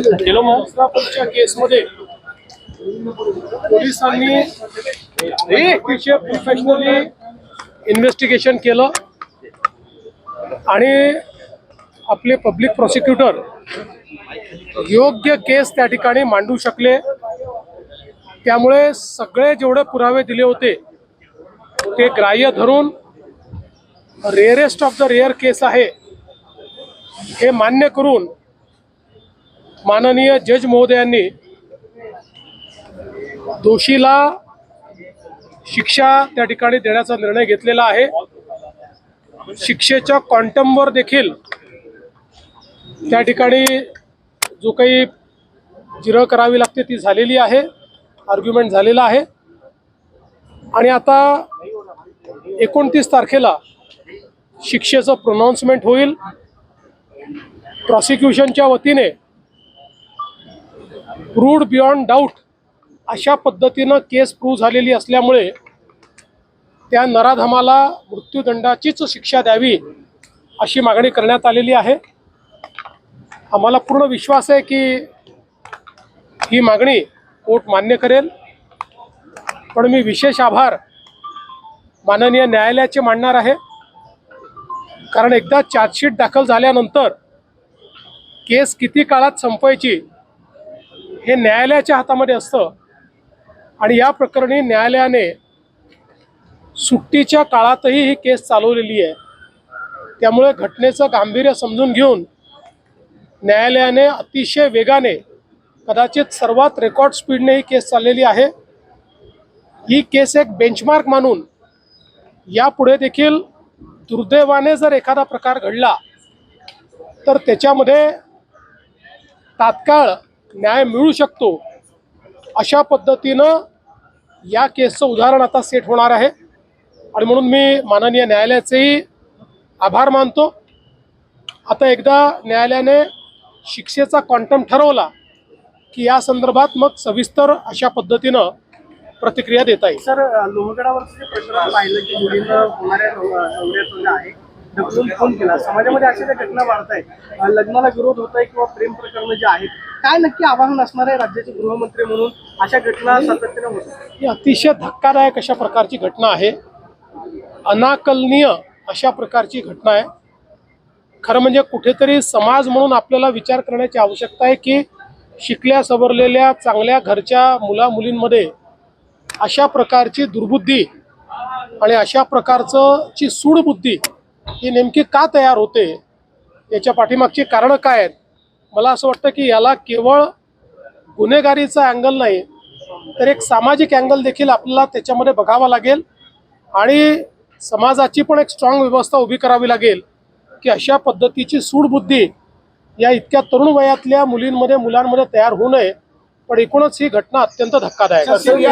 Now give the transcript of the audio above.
मसरापूरच्या केसमध्ये पोलिसांनी अतिशय प्रोफेशनली इन्व्हेस्टिगेशन केलं आणि आपले पब्लिक प्रॉसिक्युटर योग्य केस त्या ठिकाणी मांडू शकले। त्यामुळे सगळे जेवढे पुरावे दिले होते ते ग्राह्य धरून रेअरेस्ट ऑफ द रेअर केस आहे हे मान्य करून माननीय जज महोदयांनी दोषीला शिक्षा त्या ठिकाणी देण्याचा निर्णय घेतलेला आहे। शिक्षेच्या क्वांटमवर देखील त्या ठिकाणी जो काही जिरह करावी लागते ती झालेली आहे, आर्ग्युमेंट झालेला आहे आणि आता 29 तारखेला शिक्षेचं प्रोनाउन्समेंट होईल। प्रॉसिक्युशनच्या वतीने प्रूव्ड बियॉन्ड डाऊट अशा पद्धतीनं केस प्रूव्ह झालेली असल्यामुळे त्या नराधमाला मृत्यूदंडाचीच शिक्षा द्यावी अशी मागणी करण्यात आलेली आहे। आम्हाला पूर्ण विश्वास आहे की ही मागणी कोर्ट मान्य करेल, पण मी विशेष आभार माननीय न्यायालयाचे मानणार आहे, कारण एकदा चार्जशीट दाखल झाल्यानंतर केस किती काळात संपवायची हे न्यायालयाच्या हातामध्ये असतं आणि या प्रकरणी न्यायालयाने सुट्टीच्या काळातही ही केस चालवलेली आहे। त्यामुळे घटनेचं गांभीर्य समजून घेऊन न्यायालयाने अतिशय वेगाने, कदाचित सर्वात रेकॉर्ड स्पीडने ही केस चाललेली आहे। ही केस एक बेंचमार्क मानून यापुढे देखील दुर्दैवाने जर एखादा प्रकार घडला तर त्याच्यामध्ये तात्काळ न्याय मिळू शकतो अशा पद्धतीनं या केसचं उदाहरण आता सेट होणार आहे आणि म्हणून मी माननीय न्यायालयाचेही आभार मानतो। आता एकदा न्यायालयाने शिक्षेचा क्वांटम ठरवला की या संदर्भात मग सविस्तर अशा पद्धतीनं प्रतिक्रिया देता येईल। सर, लोहगडावरचं जे प्रकरण पाहिलं की मुलींना होणाऱ्या नवऱ्याचं आहे ढकलून फोन केला, समाजामध्ये अशा ज्या घटना वाढत आहेत, लग्नाला विरोध होत आहे किंवा प्रेम प्रकरण जे आहेत, काय नक्की आवाहन असणार आहे राज्याचे गृहमंत्री म्हणून? अशा घटना सातत्याने होत आहेत। ही अतिशय धक्कादायक अशा प्रकारची घटना आहे, अनाकलनीय अशा प्रकारची घटना आहे। खरं म्हणजे कुठेतरी समाज म्हणून आपल्याला विचार करण्याची आवश्यकता आहे की शिकल्या सवरलेल्या चांगल्या घरच्या मुला मुलींमध्ये अशा प्रकारची दुर्बुद्धी आणि अशा प्रकारची सूडबुद्धी ही नेमकी का तयार होते, याच्या पाठीमागची कारणं काय आहेत? मला असं वाटतं की याला केवळ गुन्हेगारीचा अँगल नाही तर एक सामाजिक अँगल देखील आपल्याला त्याच्यामध्ये बघावा लागेल आणि समाजाची पण एक स्ट्रॉंग व्यवस्था उभी करावी लागेल की अशा पद्धतीची सूडबुद्धी या इतक्या तरुण वयातल्या मुलींमध्ये मुलांमध्ये तयार होऊ नये। पण एकूणच ही घटना अत्यंत धक्कादायक आहे।